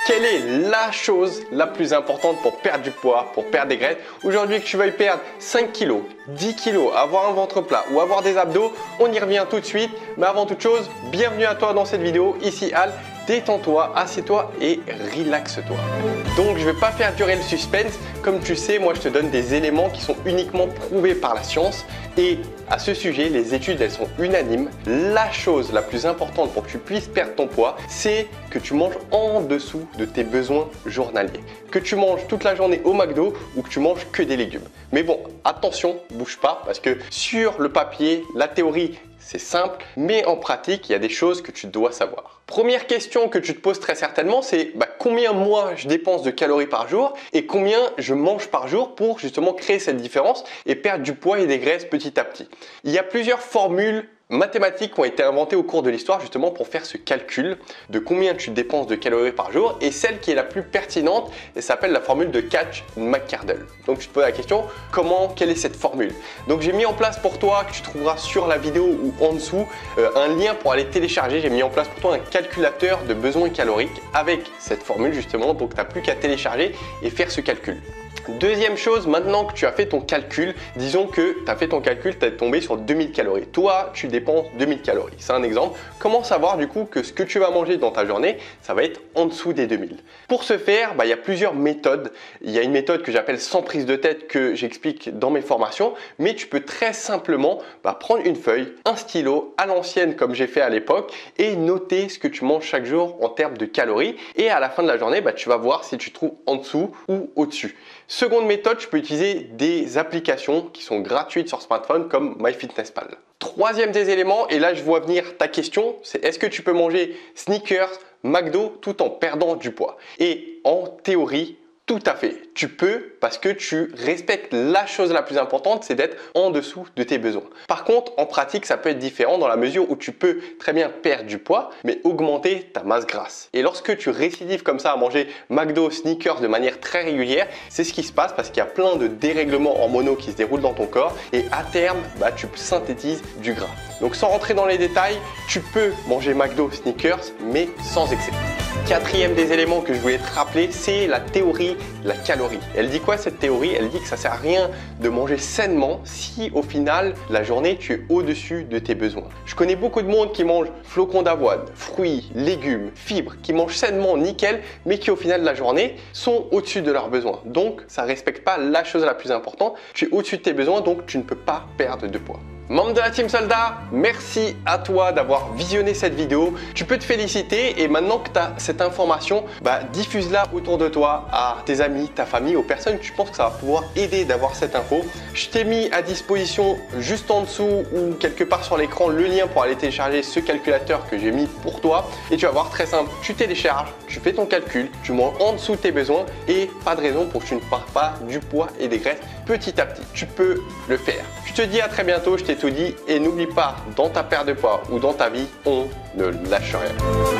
Quelle est la chose la plus importante pour perdre du poids, pour perdre des graisses? Aujourd'hui, que tu veuilles perdre 5 kg, 10 kg, avoir un ventre plat ou avoir des abdos, on y revient tout de suite. Mais avant toute chose, bienvenue à toi dans cette vidéo. Ici Al, détends-toi, assieds-toi et relaxe-toi. Donc je ne vais pas faire durer le suspense. Comme tu sais, moi je te donne des éléments qui sont uniquement prouvés par la science. Et à ce sujet, les études elles sont unanimes. La chose la plus importante pour que tu puisses perdre ton poids, c'est que tu manges en dessous de tes besoins journaliers. Que tu manges toute la journée au McDo ou que tu manges que des légumes. Mais bon, attention, bouge pas parce que sur le papier, la théorie, c'est simple, mais en pratique, il y a des choses que tu dois savoir. Première question que tu te poses très certainement, c'est combien moi je dépense de calories par jour et combien je mange par jour pour justement créer cette différence et perdre du poids et des graisses petit à petit. Il y a plusieurs formules mathématiques qui ont été inventées au cours de l'histoire justement pour faire ce calcul de combien tu dépenses de calories par jour, et celle qui est la plus pertinente, elle s'appelle la formule de Katch-McCardle. Donc tu te poses la question, quelle est cette formule? Donc j'ai mis en place pour toi, que tu trouveras sur la vidéo ou en dessous, un lien pour aller télécharger. J'ai mis en place pour toi un calculateur de besoins caloriques avec cette formule justement, donc tu n'as plus qu'à télécharger et faire ce calcul. Deuxième chose, maintenant que tu as fait ton calcul, disons que tu as fait ton calcul, tu es tombé sur 2000 calories. Toi, tu dépenses 2000 calories. C'est un exemple. Comment savoir du coup que ce que tu vas manger dans ta journée, ça va être en dessous des 2000? Pour ce faire, il y a plusieurs méthodes. Il y a une méthode que j'appelle sans prise de tête que j'explique dans mes formations, mais tu peux très simplement prendre une feuille, un stylo à l'ancienne comme j'ai fait à l'époque et noter ce que tu manges chaque jour en termes de calories. Et à la fin de la journée, tu vas voir si tu te trouves en dessous ou au-dessus. Seconde méthode, tu peux utiliser des applications qui sont gratuites sur smartphone comme MyFitnessPal. Troisième des éléments, et là je vois venir ta question, c'est est-ce que tu peux manger Snickers, McDo tout en perdant du poids? Et en théorie, tout à fait. Tu peux parce que tu respectes la chose la plus importante, c'est d'être en dessous de tes besoins. Par contre, en pratique, ça peut être différent dans la mesure où tu peux très bien perdre du poids, mais augmenter ta masse grasse. Et lorsque tu récidives comme ça à manger McDo, Snickers de manière très régulière, c'est ce qui se passe parce qu'il y a plein de dérèglements hormonaux qui se déroulent dans ton corps et à terme, tu synthétises du gras. Donc sans rentrer dans les détails, tu peux manger McDo, Snickers, mais sans excès. Quatrième des éléments que je voulais te rappeler, c'est la théorie de la calorie. Elle dit quoi cette théorie? Elle dit que ça ne sert à rien de manger sainement si au final la journée tu es au-dessus de tes besoins. Je connais beaucoup de monde qui mange flocons d'avoine, fruits, légumes, fibres, qui mangent sainement nickel, mais qui au final de la journée sont au-dessus de leurs besoins. Donc ça ne respecte pas la chose la plus importante. Tu es au-dessus de tes besoins, donc tu ne peux pas perdre de poids. Membre de la Team Soldat, merci à toi d'avoir visionné cette vidéo. Tu peux te féliciter et maintenant que tu as cette information, diffuse-la autour de toi à tes amis, ta famille, aux personnes que tu penses que ça va pouvoir aider d'avoir cette info. Je t'ai mis à disposition juste en dessous ou quelque part sur l'écran le lien pour aller télécharger ce calculateur que j'ai mis pour toi. Et tu vas voir, très simple, tu télécharges, tu fais ton calcul, tu manges en dessous de tes besoins et pas de raison pour que tu ne perds pas du poids et des graisses petit à petit. Tu peux le faire. Je te dis à très bientôt, je t'ai tout dit et n'oublie pas, dans ta perte de poids ou dans ta vie, on ne lâche rien.